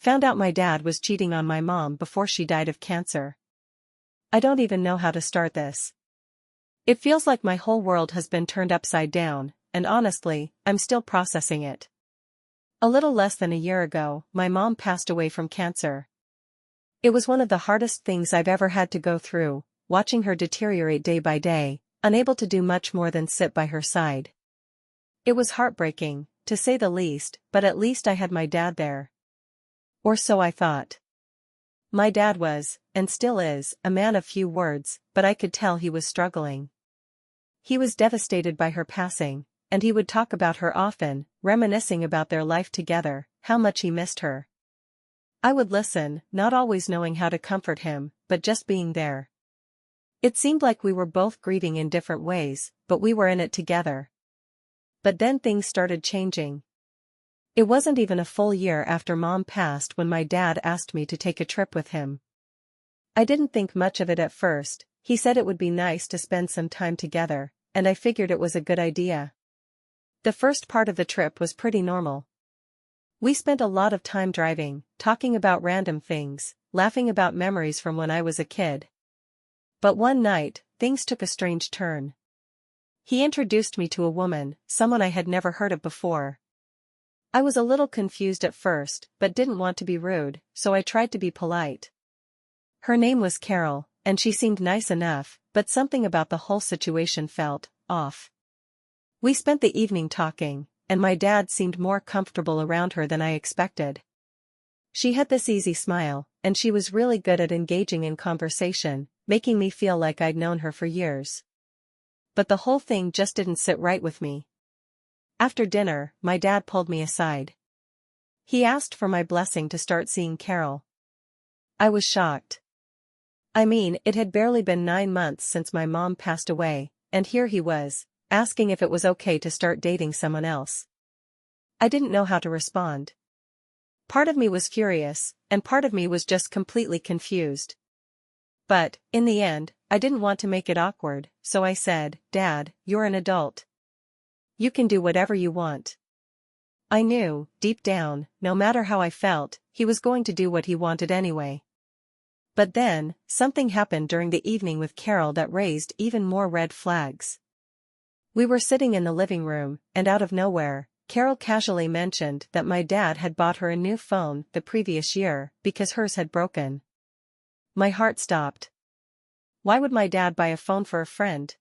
Found out my dad was cheating on my mom before she died of cancer. I don't even know how to start this. It feels like my whole world has been turned upside down, and honestly, I'm still processing it. A little less than a year ago, my mom passed away from cancer. It was one of the hardest things I've ever had to go through, watching her deteriorate day by day, unable to do much more than sit by her side. It was heartbreaking, to say the least, but at least I had my dad there. Or so I thought. My dad was, and still is, a man of few words, but I could tell he was struggling. He was devastated by her passing, and he would talk about her often, reminiscing about their life together, how much he missed her. I would listen, not always knowing how to comfort him, but just being there. It seemed like we were both grieving in different ways, but we were in it together. But then things started changing. It wasn't even a full year after Mom passed when my dad asked me to take a trip with him. I didn't think much of it at first. He said it would be nice to spend some time together, and I figured it was a good idea. The first part of the trip was pretty normal. We spent a lot of time driving, talking about random things, laughing about memories from when I was a kid. But one night, things took a strange turn. He introduced me to a woman, someone I had never heard of before. I was a little confused at first, but didn't want to be rude, so I tried to be polite. Her name was Carol, and she seemed nice enough, but something about the whole situation felt off. We spent the evening talking, and my dad seemed more comfortable around her than I expected. She had this easy smile, and she was really good at engaging in conversation, making me feel like I'd known her for years. But the whole thing just didn't sit right with me. After dinner, my dad pulled me aside. He asked for my blessing to start seeing Carol. I was shocked. I mean, it had barely been 9 months since my mom passed away, and here he was, asking if it was okay to start dating someone else. I didn't know how to respond. Part of me was furious, and part of me was just completely confused. But, in the end, I didn't want to make it awkward, so I said, "Dad, you're an adult. You can do whatever you want." I knew, deep down, no matter how I felt, he was going to do what he wanted anyway. But then, something happened during the evening with Carol that raised even more red flags. We were sitting in the living room, and out of nowhere, Carol casually mentioned that my dad had bought her a new phone the previous year because hers had broken. My heart stopped. Why would my dad buy a phone for a friend?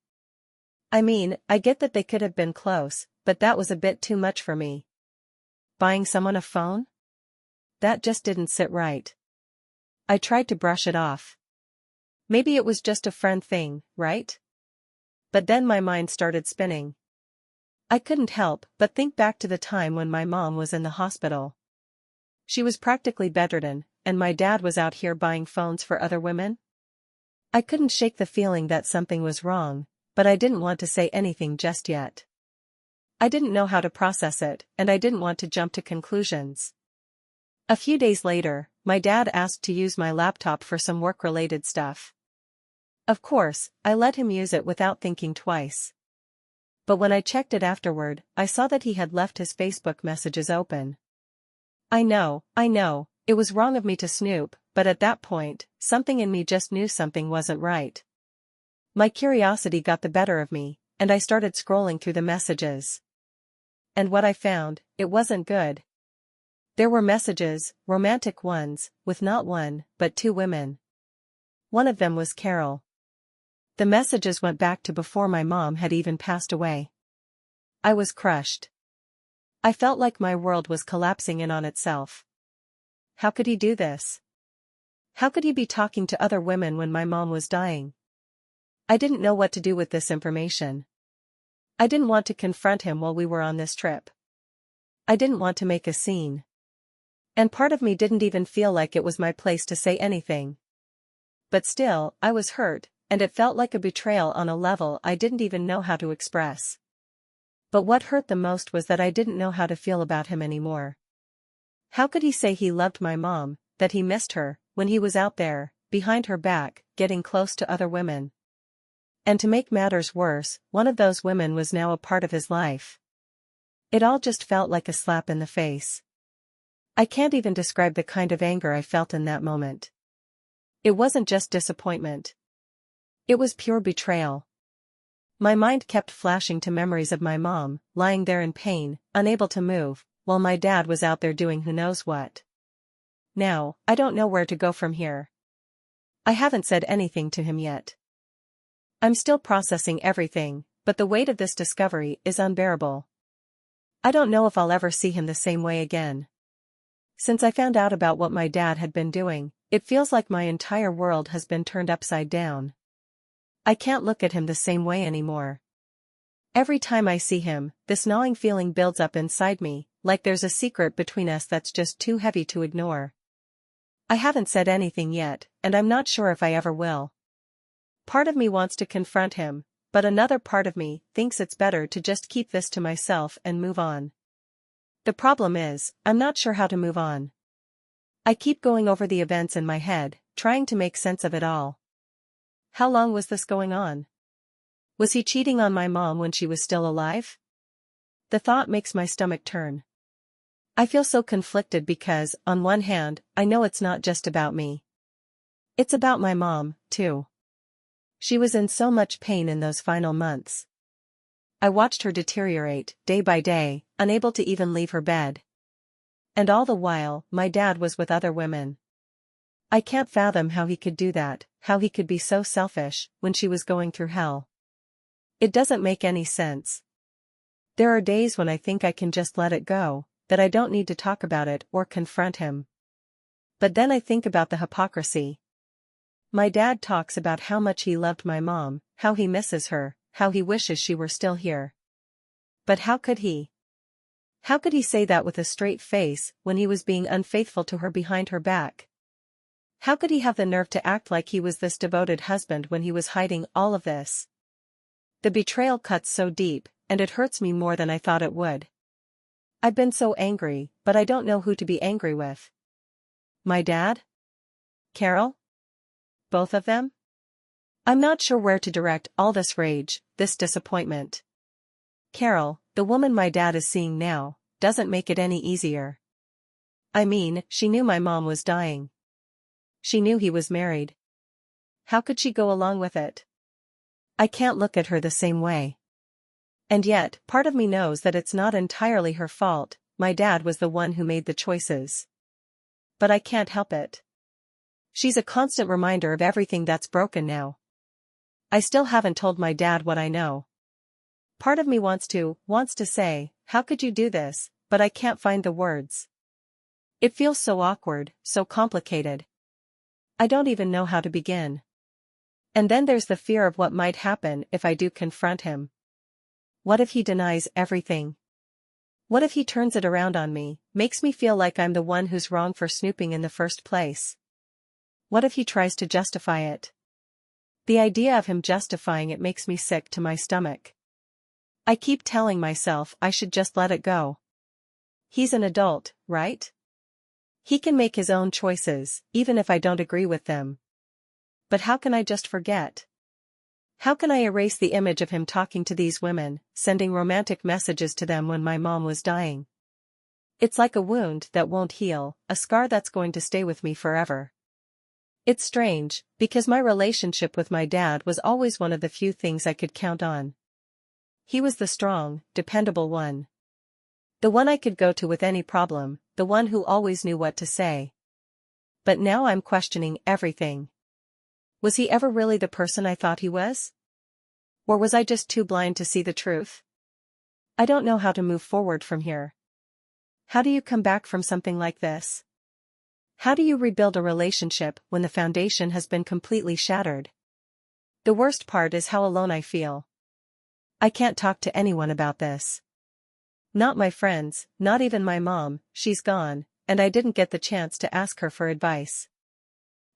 I mean, I get that they could have been close, but that was a bit too much for me. Buying someone a phone? That just didn't sit right. I tried to brush it off. Maybe it was just a friend thing, right? But then my mind started spinning. I couldn't help but think back to the time when my mom was in the hospital. She was practically bedridden, and my dad was out here buying phones for other women? I couldn't shake the feeling that something was wrong, but I didn't want to say anything just yet. I didn't know how to process it, and I didn't want to jump to conclusions. A few days later, my dad asked to use my laptop for some work-related stuff. Of course, I let him use it without thinking twice. But when I checked it afterward, I saw that he had left his Facebook messages open. I know, it was wrong of me to snoop, but at that point, something in me just knew something wasn't right. My curiosity got the better of me, and I started scrolling through the messages. And what I found, it wasn't good. There were messages, romantic ones, with not one, but 2 women. One of them was Carol. The messages went back to before my mom had even passed away. I was crushed. I felt like my world was collapsing in on itself. How could he do this? How could he be talking to other women when my mom was dying? I didn't know what to do with this information. I didn't want to confront him while we were on this trip. I didn't want to make a scene. And part of me didn't even feel like it was my place to say anything. But still, I was hurt, and it felt like a betrayal on a level I didn't even know how to express. But what hurt the most was that I didn't know how to feel about him anymore. How could he say he loved my mom, that he missed her, when he was out there, behind her back, getting close to other women? And to make matters worse, one of those women was now a part of his life. It all just felt like a slap in the face. I can't even describe the kind of anger I felt in that moment. It wasn't just disappointment. It was pure betrayal. My mind kept flashing to memories of my mom, lying there in pain, unable to move, while my dad was out there doing who knows what. Now, I don't know where to go from here. I haven't said anything to him yet. I'm still processing everything, but the weight of this discovery is unbearable. I don't know if I'll ever see him the same way again. Since I found out about what my dad had been doing, it feels like my entire world has been turned upside down. I can't look at him the same way anymore. Every time I see him, this gnawing feeling builds up inside me, like there's a secret between us that's just too heavy to ignore. I haven't said anything yet, and I'm not sure if I ever will. Part of me wants to confront him, but another part of me thinks it's better to just keep this to myself and move on. The problem is, I'm not sure how to move on. I keep going over the events in my head, trying to make sense of it all. How long was this going on? Was he cheating on my mom when she was still alive? The thought makes my stomach turn. I feel so conflicted because, on one hand, I know it's not just about me. It's about my mom, too. She was in so much pain in those final months. I watched her deteriorate, day by day, unable to even leave her bed. And all the while, my dad was with other women. I can't fathom how he could do that, how he could be so selfish, when she was going through hell. It doesn't make any sense. There are days when I think I can just let it go, that I don't need to talk about it or confront him. But then I think about the hypocrisy. My dad talks about how much he loved my mom, how he misses her, how he wishes she were still here. But how could he? How could he say that with a straight face when he was being unfaithful to her behind her back? How could he have the nerve to act like he was this devoted husband when he was hiding all of this? The betrayal cuts so deep, and it hurts me more than I thought it would. I've been so angry, but I don't know who to be angry with. My dad? Carol? Both of them? I'm not sure where to direct all this rage, this disappointment. Carol, the woman my dad is seeing now, doesn't make it any easier. I mean, she knew my mom was dying. She knew he was married. How could she go along with it? I can't look at her the same way. And yet, part of me knows that it's not entirely her fault, my dad was the one who made the choices. But I can't help it. She's a constant reminder of everything that's broken now. I still haven't told my dad what I know. Part of me wants to say, how could you do this, but I can't find the words. It feels so awkward, so complicated. I don't even know how to begin. And then there's the fear of what might happen if I do confront him. What if he denies everything? What if he turns it around on me, makes me feel like I'm the one who's wrong for snooping in the first place? What if he tries to justify it? The idea of him justifying it makes me sick to my stomach. I keep telling myself I should just let it go. He's an adult, right? He can make his own choices, even if I don't agree with them. But how can I just forget? How can I erase the image of him talking to these women, sending romantic messages to them when my mom was dying? It's like a wound that won't heal, a scar that's going to stay with me forever. It's strange, because my relationship with my dad was always one of the few things I could count on. He was the strong, dependable one. The one I could go to with any problem, the one who always knew what to say. But now I'm questioning everything. Was he ever really the person I thought he was? Or was I just too blind to see the truth? I don't know how to move forward from here. How do you come back from something like this? How do you rebuild a relationship when the foundation has been completely shattered? The worst part is how alone I feel. I can't talk to anyone about this. Not my friends, not even my mom, she's gone, and I didn't get the chance to ask her for advice.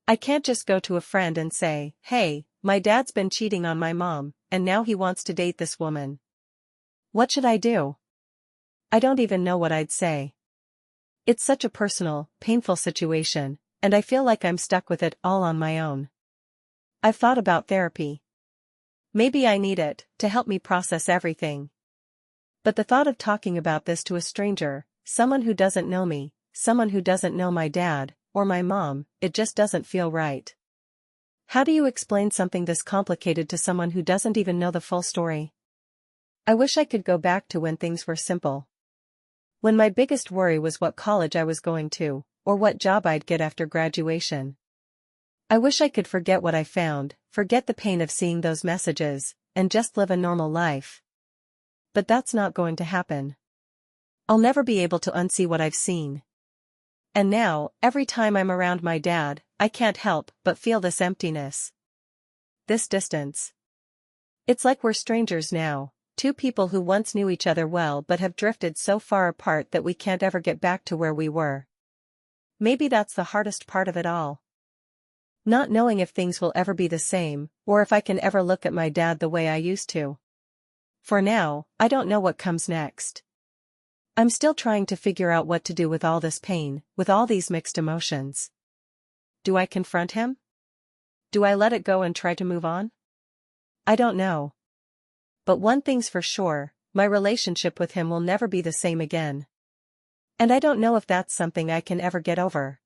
I can't just go to a friend and say, hey, my dad's been cheating on my mom, and now he wants to date this woman. What should I do? I don't even know what I'd say. It's such a personal, painful situation, and I feel like I'm stuck with it all on my own. I've thought about therapy. Maybe I need it, to help me process everything. But the thought of talking about this to a stranger, someone who doesn't know me, someone who doesn't know my dad, or my mom, it just doesn't feel right. How do you explain something this complicated to someone who doesn't even know the full story? I wish I could go back to when things were simple. When my biggest worry was what college I was going to, or what job I'd get after graduation. I wish I could forget what I found, forget the pain of seeing those messages, and just live a normal life. But that's not going to happen. I'll never be able to unsee what I've seen. And now, every time I'm around my dad, I can't help but feel this emptiness. This distance. It's like we're strangers now, two people who once knew each other well but have drifted so far apart that we can't ever get back to where we were. Maybe that's the hardest part of it all. Not knowing if things will ever be the same, or if I can ever look at my dad the way I used to. For now, I don't know what comes next. I'm still trying to figure out what to do with all this pain, with all these mixed emotions. Do I confront him? Do I let it go and try to move on? I don't know. But one thing's for sure, my relationship with him will never be the same again. And I don't know if that's something I can ever get over.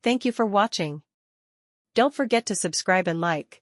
Thank you for watching. Don't forget to subscribe and like.